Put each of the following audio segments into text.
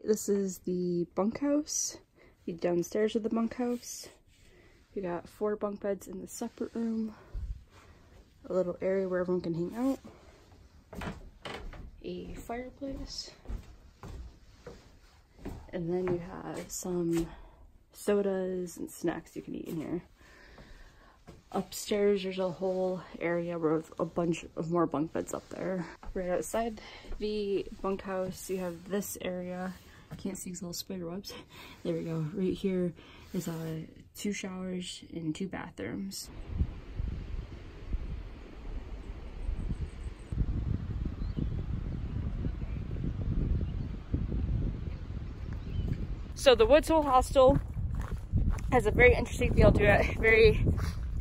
This is the bunkhouse. The downstairs of the bunkhouse. We got 4 bunk beds in the separate room. A little area where everyone can hang out. A fireplace. And then you have some sodas and snacks you can eat in here. Upstairs, there's a whole area with a bunch of more bunk beds up there. Right outside the bunkhouse, you have this area. I can't see these little spider webs. There we go. Right here is 2 showers and 2 bathrooms. So the Woods Hole Hostel has a very interesting feel to it, very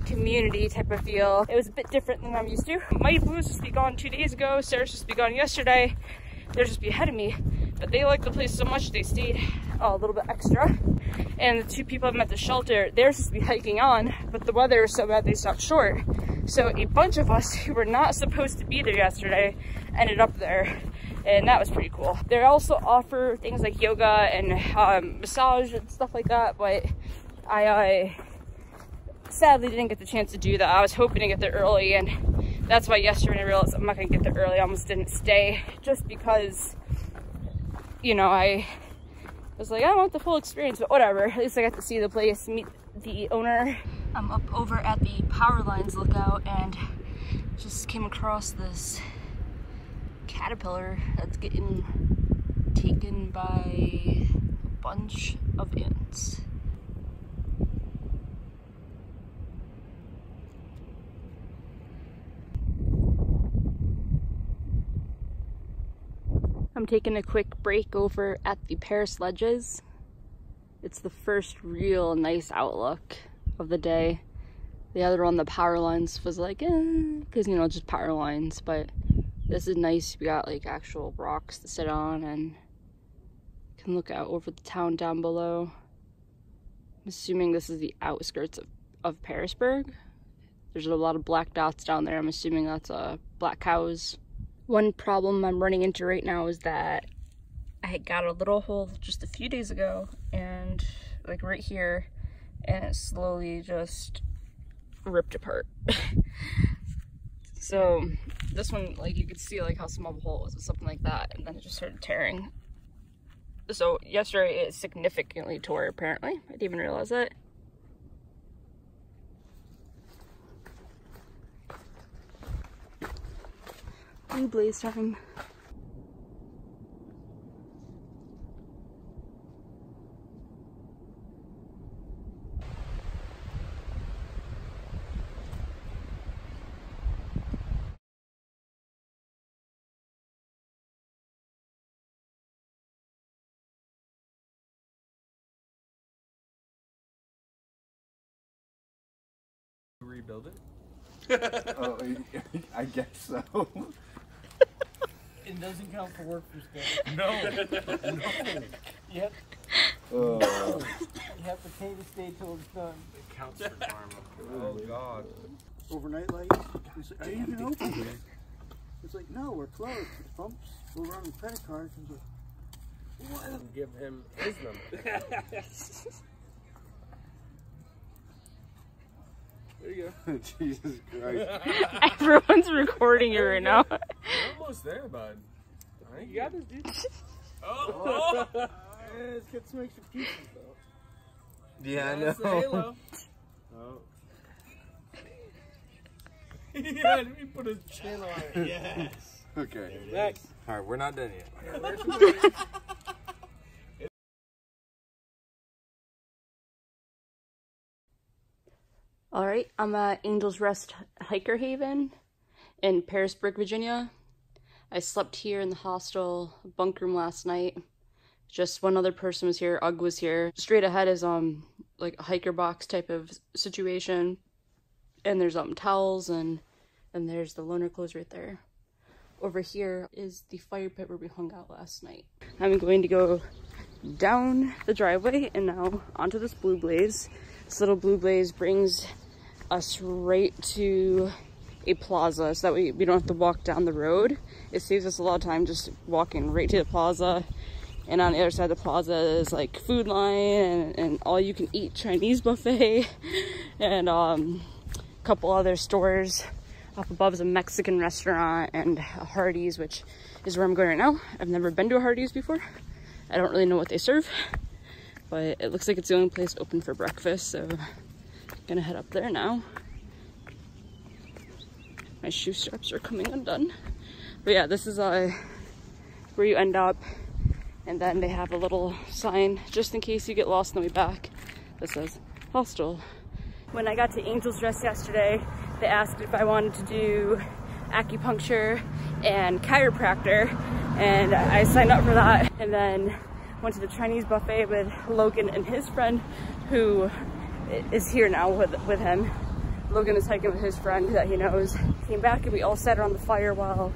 community type of feel. It was a bit different than I'm used to. My boo was supposed to be gone 2 days ago, Sarah's supposed to be gone yesterday. They're just be ahead of me, but they liked the place so much they stayed a little bit extra. And the 2 people I met at the shelter, they're supposed to be hiking on, but the weather was so bad they stopped short. So a bunch of us who were not supposed to be there yesterday ended up there. And that was pretty cool. They also offer things like yoga and massage and stuff like that, but I sadly didn't get the chance to do that. I was hoping to get there early, and that's why yesterday I realized I'm not gonna get there early. I almost didn't stay just because, you know, I was like, I want the full experience, but whatever. At least I got to see the place, meet the owner. I'm up over at the power lines lookout and just came across this caterpillar that's getting taken by a bunch of ants. I'm taking a quick break over at the Paris Ledges. It's the first real nice outlook of the day. The other one, the power lines, was like, because, you know, just power lines, but this is nice. We got like actual rocks to sit on and can look out over the town down below. I'm assuming this is the outskirts of Parisburg. There's a lot of black dots down there. I'm assuming that's black cows. One problem I'm running into right now is that I got a little hole just a few days ago, and like right here, and it slowly just ripped apart. So this one, like, you could see like how small the hole was or something like that, and then it just started tearing. So yesterday it significantly tore, apparently. I didn't even realize that. Blue blaze time. Rebuild it? Oh, I guess so. It doesn't count for work for study. No. No. Yep. You have to pay to stay till it's done. It counts for karma. Oh God. Overnight lights. He's like, are you even open here? It's like, no, we're closed. The pumps will run the credit card. He's like, what? Give him his number. There you go. Jesus Christ. Everyone's recording it right now. You're almost there, bud. All right, you got this, dude. Oh! Yeah, let's get some extra pieces, though. Yeah, I That's the know. halo. Oh. Yeah, let me put a chin on it. Yes. Okay. Next. All right, we're not done yet. All right, I'm at Angel's Rest Hiker Haven in Parisburg, Virginia. I slept here in the hostel bunk room last night. Just one other person was here. Ugg was here. Straight ahead is like a hiker box type of situation, and there's towels and there's the loaner clothes right there. Over here is the fire pit where we hung out last night. I'm going to go down the driveway and now onto this blue blaze. This little blue blaze brings us right to a plaza, so that we don't have to walk down the road. It saves us a lot of time just walking right to the plaza. And on the other side of the plaza is like Food Line and all you can eat Chinese buffet and a couple other stores. Up above is a Mexican restaurant and a Hardee's, which is where I'm going right now. I've never been to a Hardee's before. I don't really know what they serve, but it looks like it's the only place open for breakfast, so I'm gonna head up there now. My shoe straps are coming undone. But yeah, this is where you end up, and then they have a little sign just in case you get lost on the way back that says hostel. When I got to Angel's Rest yesterday, they asked if I wanted to do acupuncture and chiropractor, and I signed up for that, and then went to the Chinese buffet with Logan and his friend, who is here now with him. Logan is hiking with his friend that he knows. Came back and we all sat around the fire while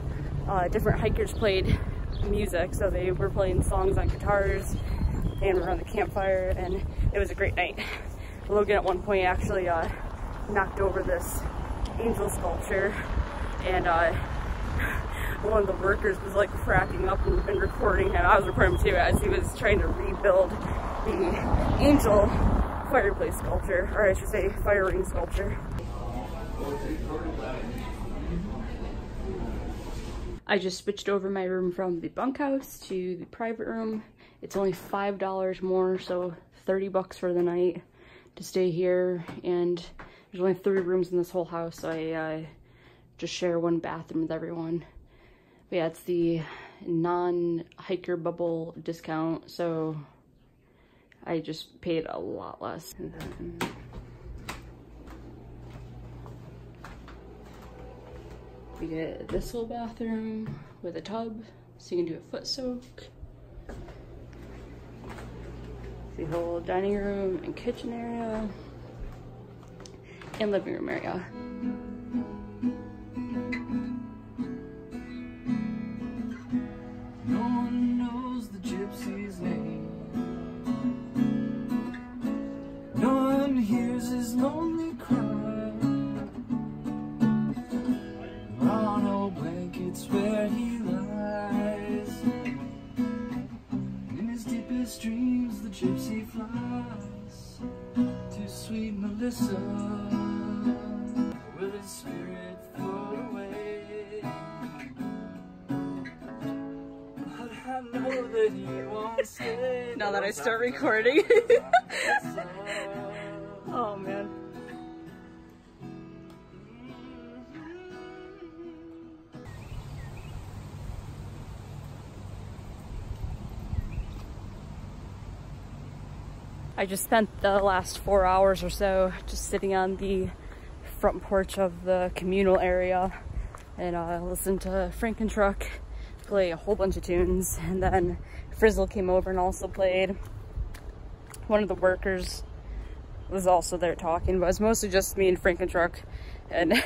different hikers played music. So they were playing songs on guitars and around the campfire, and it was a great night. Logan at one point actually knocked over this angel sculpture, and one of the workers was like cracking up and recording him. I was recording him too as he was trying to rebuild the angel fireplace sculpture, or I should say fire ring sculpture. I just switched over my room from the bunkhouse to the private room. It's only $5 more, so 30 bucks for the night to stay here, and there's only 3 rooms in this whole house, so I just share one bathroom with everyone. But yeah, it's the non-hiker bubble discount, so I just paid a lot less. And then we get this little bathroom with a tub, so you can do a foot soak. The whole dining room and kitchen area and living room area. No one knows the gypsy's name. No one hears his lonely cry. On old blankets where he lies. In his deepest dreams the gypsy flies to sweet Melissa. Will his spirit float away? But I know that he won't stay. Now that I start recording. Oh man. I just spent the last 4 hours or so just sitting on the front porch of the communal area and listened to Frankentruck play a whole bunch of tunes, and then Frizzle came over and also played. One of the workers was also there talking, but it was mostly just me and Frankentruck, and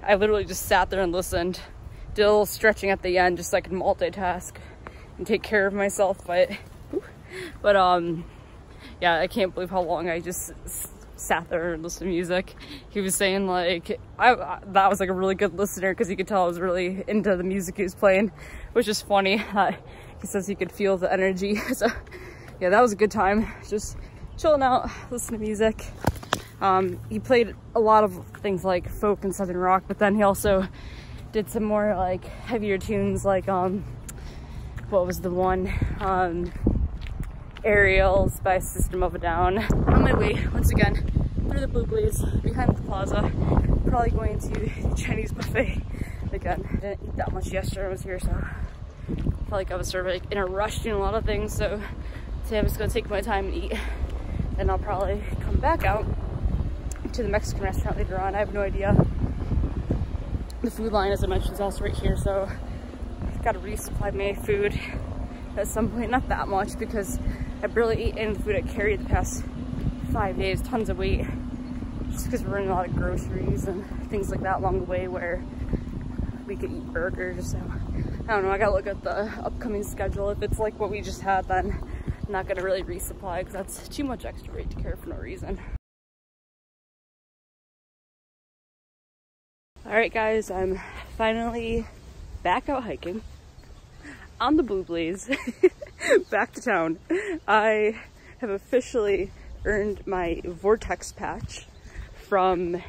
I literally just sat there and listened. Did a little stretching at the end just so I could multitask and take care of myself, but yeah, I can't believe how long I just sat there and listened to music. He was saying like, that was like a really good listener because he could tell I was really into the music he was playing, which is funny. He says he could feel the energy. So yeah, that was a good time. Just chilling out, listening to music. He played a lot of things like folk and southern rock, but then he also did some more like heavier tunes like, what was the one? Aerials by System of a Down. On my way, once again, through the Blue Blaze, behind the plaza, probably going to the Chinese buffet again. I didn't eat that much yesterday when I was here, so I felt like I was sort of like in a rush doing a lot of things, so today I'm just gonna take my time and eat. Then I'll probably come back out to the Mexican restaurant later on. I have no idea. The Food Line, as I mentioned, is also right here, so I've got to resupply my food at some point. Not that much, because I barely ate any of the food I carried the past 5 days, tons of weight, just because we're running a lot of groceries and things like that along the way where we could eat burgers. So I don't know, I gotta look at the upcoming schedule. If it's like what we just had, then I'm not gonna really resupply because that's too much extra weight to carry for no reason. All right guys, I'm finally back out hiking. on the Blue Blaze, back to town. I have officially earned my Vortex patch from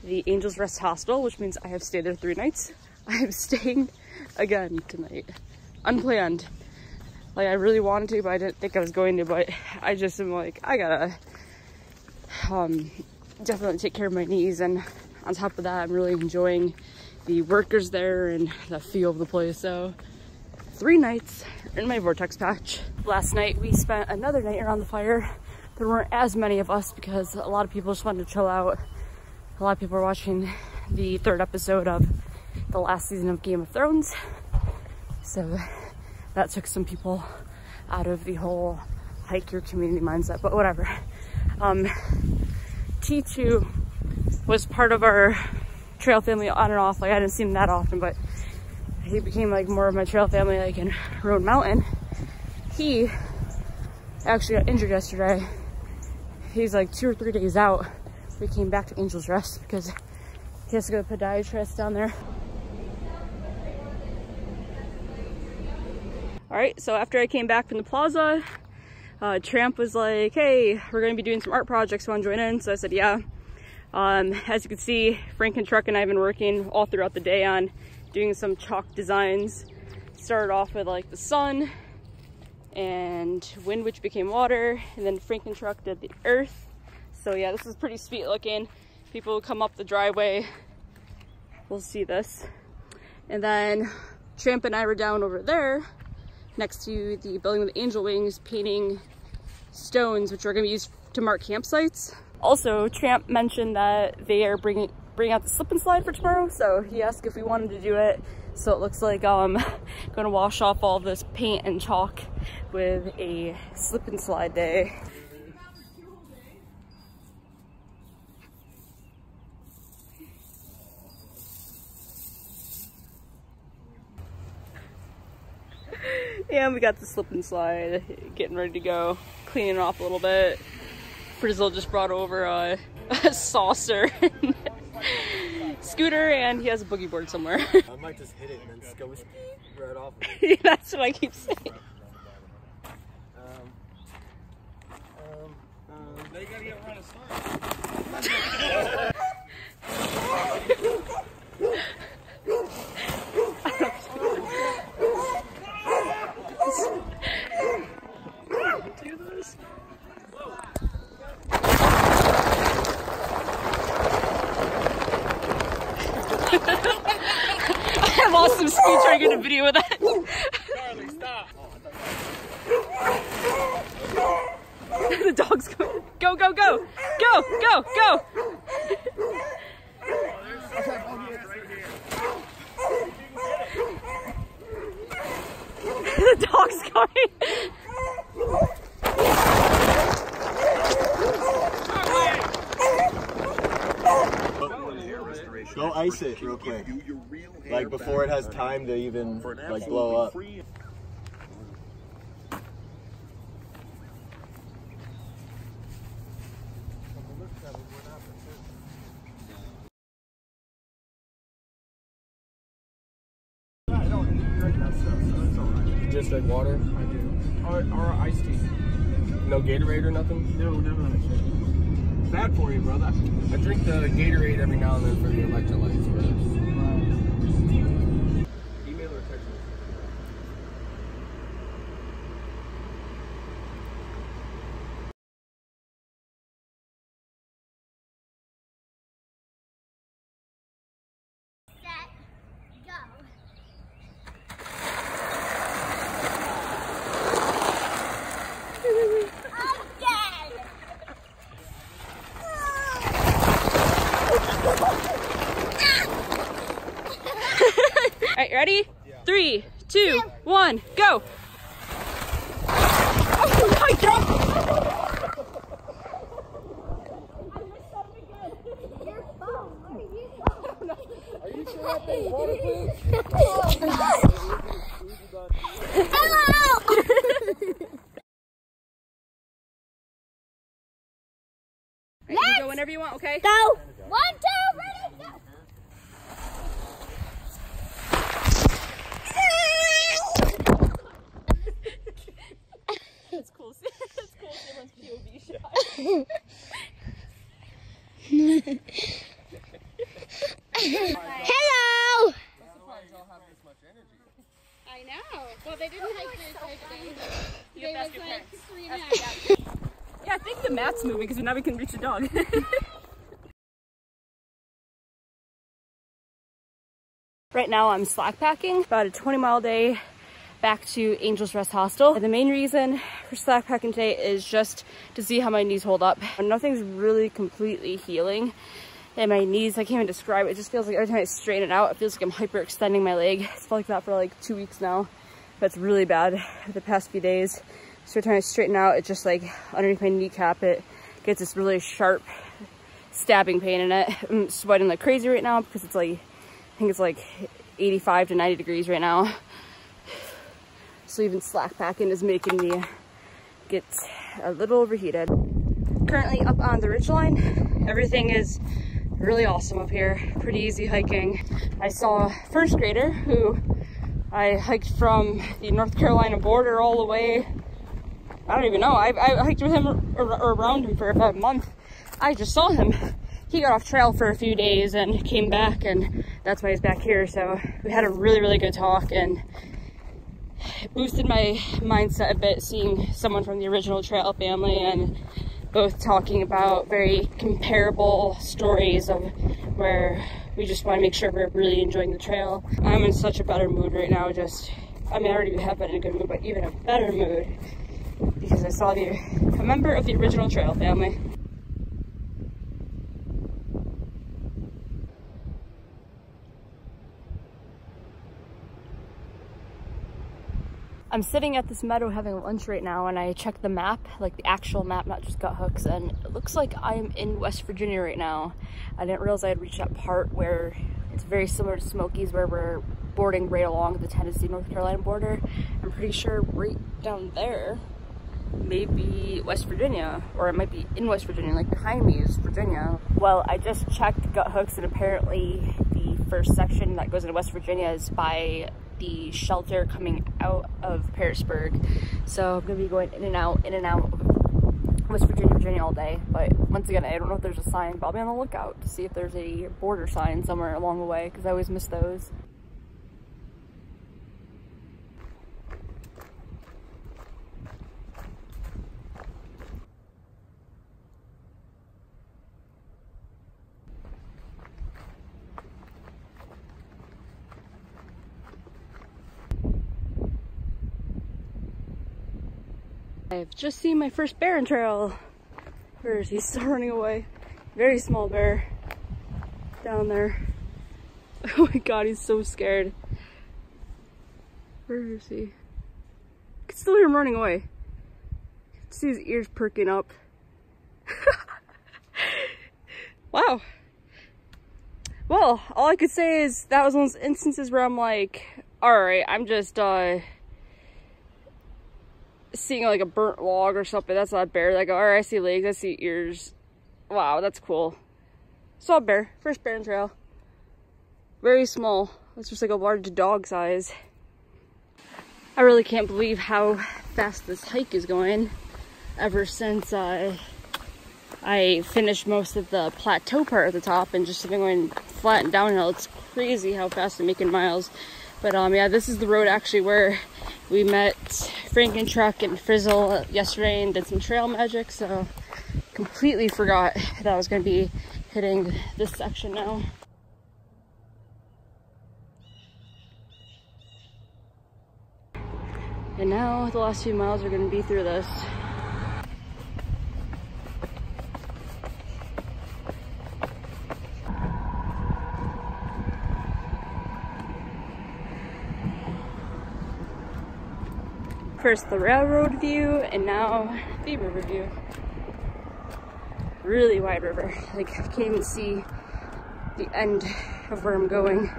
the Angels Rest Hostel, which means I have stayed there 3 nights. I am staying again tonight. Unplanned. Like, I really wanted to, but I didn't think I was going to, but I just am like, I gotta definitely take care of my knees, and on top of that, I'm really enjoying the workers there and the feel of the place. So 3 nights in my Vortex patch. Last night we spent another night around the fire. There weren't as many of us because a lot of people just wanted to chill out. A lot of people were watching the 3rd episode of the last season of Game of Thrones. So that took some people out of the whole hike your community mindset, but whatever. T2 was part of our trail family on and off. Like, I didn't see him that often, but he became like more of my trail family, like in Road Mountain. He actually got injured yesterday. He's like 2 or 3 days out. We came back to Angel's Rest because he has to go to podiatrist down there. All right, so after I came back from the plaza, Tramp was like, hey, we're gonna be doing some art projects, want to join in? So I said, yeah. As you can see, Frank and Truck and I have been working all throughout the day on doing some chalk designs. Started off with like the sun and wind, which became water, and then Frank and Truck did the earth. So yeah, this is pretty sweet looking. People will come up the driveway, we'll see this. And then Tramp and I were down over there next to the building with the angel wings, painting stones, which are going to be used to mark campsites. Also, Tramp mentioned that they are bringing out the slip and slide for tomorrow, so he asked if we wanted to do it. So it looks like I'm going to wash off all this paint and chalk with a slip and slide day. And we got the slip and slide getting ready to go, cleaning off a little bit. Frizzle just brought over a saucer and scooter, and he has a boogie board somewhere. I might just hit it and then go right off of it. That's what I keep saying. They gotta get around a start. I lost some speed trying to get a video of that. Charlie, stop. The dog's going. Go, go, go! Go, go, go! The dog's going. Go ice it real quick. Like before it has time to even like blow up. Just like water? I do. Or iced tea. No Gatorade or nothing? No, bad for you, brother. I drink the Gatorade every now and then for the electrolytes. Email or text me? Alright, ready? Yeah. 3, 2, 1, go! Oh my god! Are you sure that thing's waterproof? You can go whenever you want, okay? Go! 1, 2, ready, go! Well, they didn't hike very far today. They was like 3.5. Yeah, I think the mat's moving because now we can reach the dog. Right now I'm slack packing about a 20-mile day back to Angel's Rest Hostel. And the main reason for slack packing today is just to see how my knees hold up. Nothing's really completely healing. And my knees, I can't even describe it. It just feels like every time I straighten it out, it feels like I'm hyperextending my leg. It's felt like that for like 2 weeks now. But it's really bad the past few days. So every time I straighten out, it's just like underneath my kneecap, it gets this really sharp stabbing pain in it. I'm sweating like crazy right now because it's like, I think it's like 85 to 90 degrees right now. So even slack packing is making me get a little overheated. Currently up on the ridgeline. Everything is really awesome up here. Pretty easy hiking. I saw a first grader who I hiked from the North Carolina border all the way. I don't even know. I hiked with him or around him for about a month. I just saw him. He got off trail for a few days and came back, and that's why he's back here. So we had a really, really good talk, and it boosted my mindset a bit seeing someone from the original trail family and both talking about very comparable stories of where we just want to make sure we're really enjoying the trail. I'm in such a better mood right now. I already have been in a good mood, but even a better mood because I saw a member of the original trail family. I'm sitting at this meadow having lunch right now, and I checked the map, like the actual map, not just gut hooks, and it looks like I'm in West Virginia right now. I didn't realize I had reached that part where it's very similar to Smokies, where we're boarding right along the Tennessee-North Carolina border. I'm pretty sure right down there may be West Virginia, or it might be in West Virginia, like behind me is Virginia. Well, I just checked gut hooks, and apparently the first section that goes into West Virginia is by the shelter coming out of Harrisburg. So I'm gonna be going in and out of West Virginia all day. But once again, I don't know if there's a sign, but I'll be on the lookout to see if there's a border sign somewhere along the way, because I always miss those. I've just seen my first bear on trail. Where is he? He's still running away. Very small bear down there. Oh my god, he's so scared. Where is he? I can still hear him running away. I can see his ears perking up. Wow. Well, all I could say is that was one of those instances where I'm like, alright, I'm just seeing like a burnt log or something. That's not a bear. Like, alright, I see legs, I see ears. Wow, that's cool. Saw a bear. First bear on trail. Very small. It's just like a large dog size. I really can't believe how fast this hike is going. Ever since I finished most of the plateau part at the top and just been going flat and downhill. It's crazy how fast I'm making miles. But yeah, this is the road actually where we met Franken Truck and Frizzle yesterday and did some trail magic. So completely forgot that I was going to be hitting this section now. And now the last few miles are going to be through this. First the railroad view, and now the river view. Really wide river. Like, I can't even see the end of where I'm going.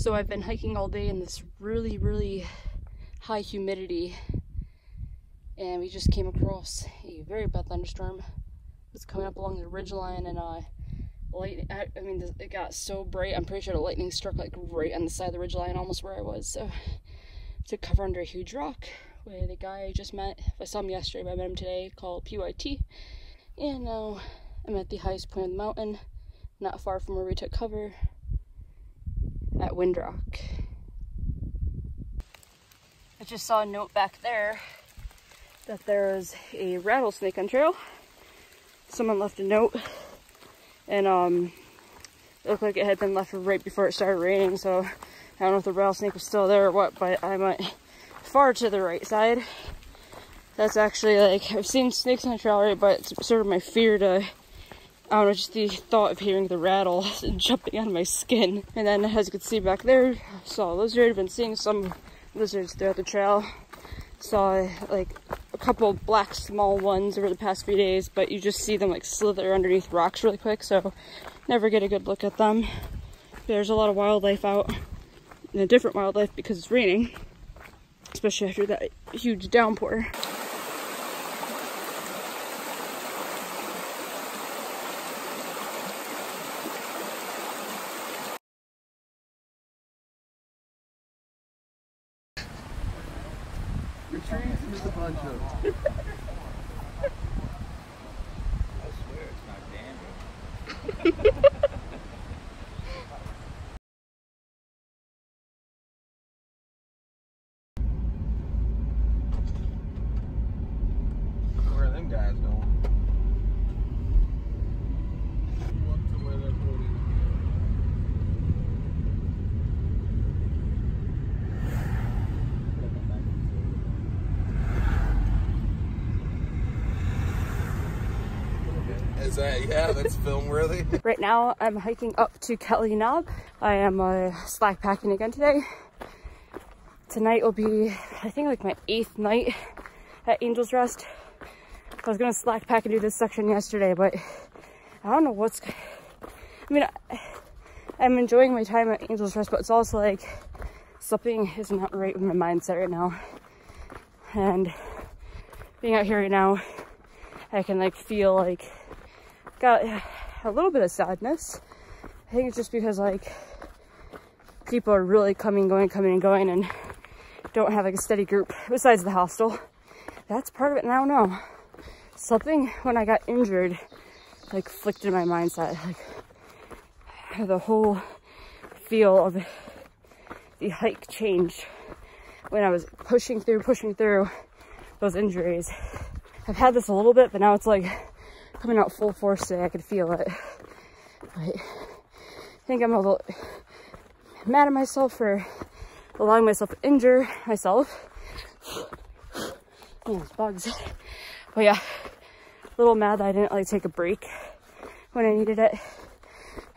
So I've been hiking all day in this really, really high humidity, and we just came across a very bad thunderstorm. It was coming up along the ridgeline, and lightning, I mean, it got so bright, I'm pretty sure the lightning struck like right on the side of the ridgeline, almost where I was. So I took cover under a huge rock with a guy I just met. I saw him yesterday, but I met him today, called PYT. And now I'm at the highest point of the mountain, not far from where we took cover, at Windrock. I just saw a note back there that there's a rattlesnake on trail. Someone left a note, and it looked like it had been left right before it started raining, so I don't know if the rattlesnake was still there or what, but I went far to the right side. That's actually, like, I've seen snakes on the trail already, but it's sort of my fear to, I don't know, just the thought of hearing the rattle jumping out of my skin. And then, as you can see back there, saw a lizard. I've been seeing some lizards throughout the trail. Saw like a couple black small ones over the past few days, but you just see them like slither underneath rocks really quick, so never get a good look at them. There's a lot of wildlife out, and a different wildlife because it's raining, especially after that huge downpour. Retreat is a bunch of. I swear it's not damaged. Where are them guys going? Is that, yeah, that's film worthy. Right now I'm hiking up to Kelly Knob. I am slack packing again today. Tonight will be, I think, like my 8th night at Angel's Rest. I was gonna slack pack and do this section yesterday, but I don't know what's, I mean, I'm enjoying my time at Angel's Rest, but it's also like something is not right with my mindset right now. And being out here right now, I can like feel like got a little bit of sadness. I think it's just because like people are really coming and going and don't have like a steady group besides the hostel. That's part of it, and I don't know. Something when I got injured like flicked in my mindset. Like the whole feel of the hike changed when I was pushing through those injuries. I've had this a little bit, but now it's like coming out full force today. I could feel it. But I think I'm a little mad at myself for allowing myself to injure myself. Oh, there's bugs. But yeah, a little mad that I didn't like take a break when I needed it.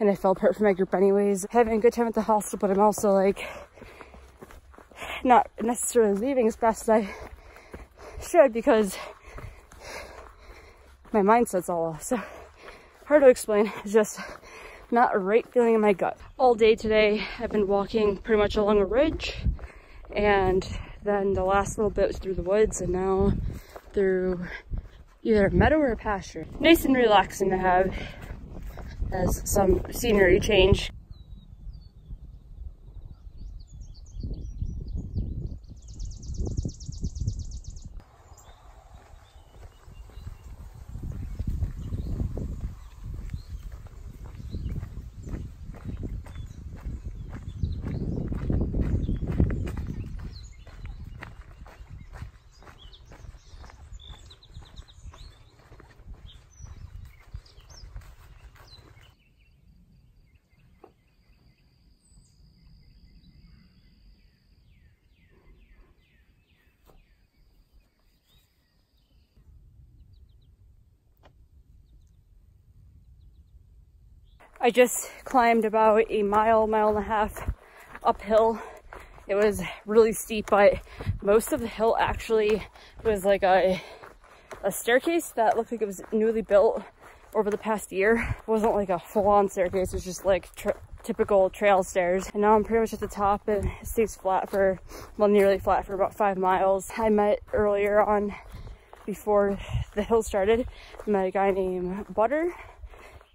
And I fell apart from my group anyways. Having a good time at the hostel, but I'm also like not necessarily leaving as fast as I should because my mindset's all off. So hard to explain. It's just not a right feeling in my gut. All day today I've been walking pretty much along a ridge, and then the last little bit was through the woods, and now through either a meadow or a pasture. Nice and relaxing to have as some scenery change. I just climbed about a mile and a half uphill. It was really steep, but most of the hill actually was like a staircase that looked like it was newly built over the past year. It wasn't like a full-on staircase, it was just like typical trail stairs. And now I'm pretty much at the top, and it stays flat for, well, nearly flat for about 5 miles. I met earlier on, before the hill started, I met a guy named Butter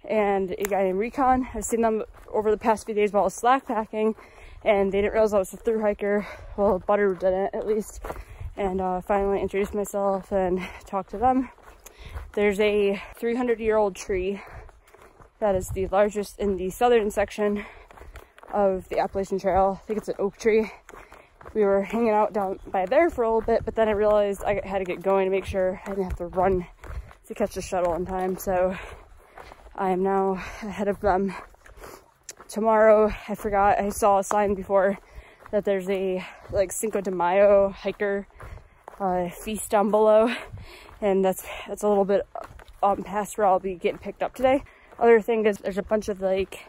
and a guy named Recon. I've seen them over the past few days while I was slack packing, and they didn't realize I was a thru hiker. Well, Butter didn't, at least. And finally introduced myself and talked to them. There's a 300-year-old tree that is the largest in the southern section of the Appalachian Trail. I think it's an oak tree. We were hanging out down by there for a little bit, but then I realized I had to get going to make sure I didn't have to run to catch the shuttle in time. So I am now ahead of them. Tomorrow, I forgot, I saw a sign before that there's a like Cinco de Mayo hiker feast down below, and that's a little bit past where I'll be getting picked up today. Other thing is there's a bunch of like,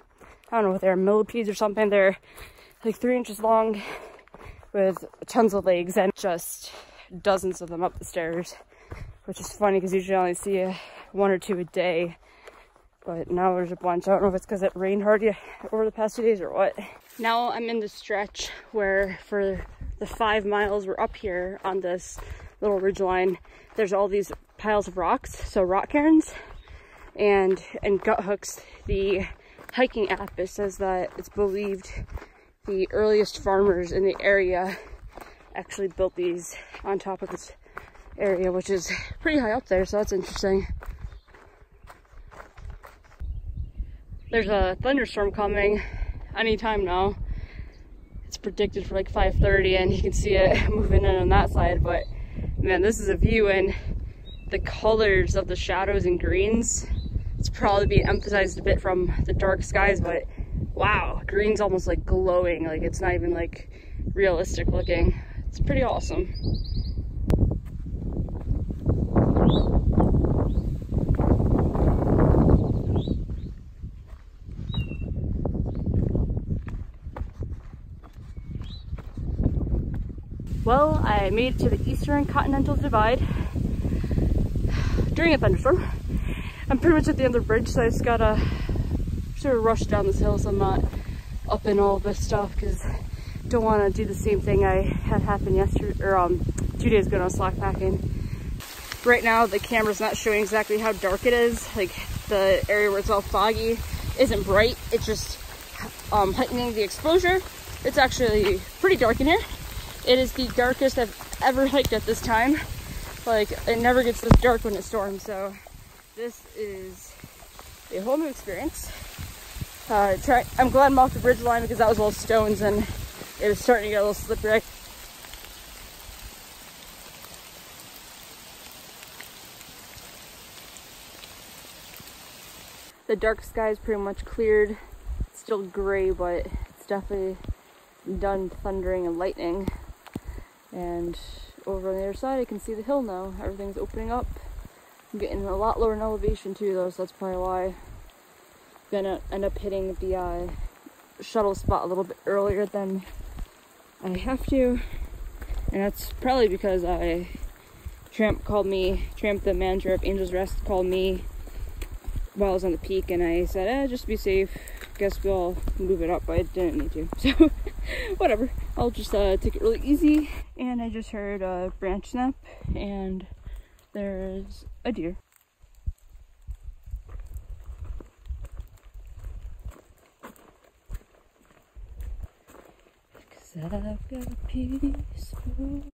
I don't know what they're, millipedes or something. They're like 3 inches long with tons of legs and just dozens of them up the stairs, which is funny because usually I only see 1 or 2 a day. But now there's a bunch. I don't know if it's because it rained hard over the past 2 days or what. Now I'm in the stretch where for the 5 miles we're up here on this little ridgeline, there's all these piles of rocks, so rock cairns and gut hooks. The hiking app, it says that it's believed the earliest farmers in the area actually built these on top of this area, which is pretty high up there, so that's interesting. There's a thunderstorm coming anytime now. It's predicted for like 5:30, and you can see it moving in on that side. But man, this is a view, and the colors of the shadows and greens, it's probably being emphasized a bit from the dark skies, but wow, green's almost like glowing, like it's not even like realistic looking. It's pretty awesome. Well, I made it to the Eastern Continental Divide during a thunderstorm. I'm pretty much at the end of the bridge, so I just gotta sort of rush down this hill so I'm not up in all this stuff, because I don't want to do the same thing I had happen yesterday, or 2 days ago when I was slack packing. Right now the camera's not showing exactly how dark it is. Like the area where it's all foggy isn't bright, it's just heightening the exposure. It's actually pretty dark in here. It is the darkest I've ever hiked at this time. Like, it never gets this dark when it storms, so this is a whole new experience. I'm glad I'm off the bridge line because that was all stones and it was starting to get a little slippery. The dark sky is pretty much cleared. It's still gray, but it's definitely done thundering and lightning. And over on the other side I can see the hill now. Everything's opening up. I'm getting a lot lower in elevation too though, so that's probably why I'm gonna end up hitting the shuttle spot a little bit earlier than I have to. And that's probably because Tramp, the manager of Angel's Rest, called me while I was on the peak, and I said, just be safe. Guess we'll move it up, but I didn't need to. So whatever. I'll just take it really easy. And I just heard a branch snap, and there's a deer. Cause I've got a peaceful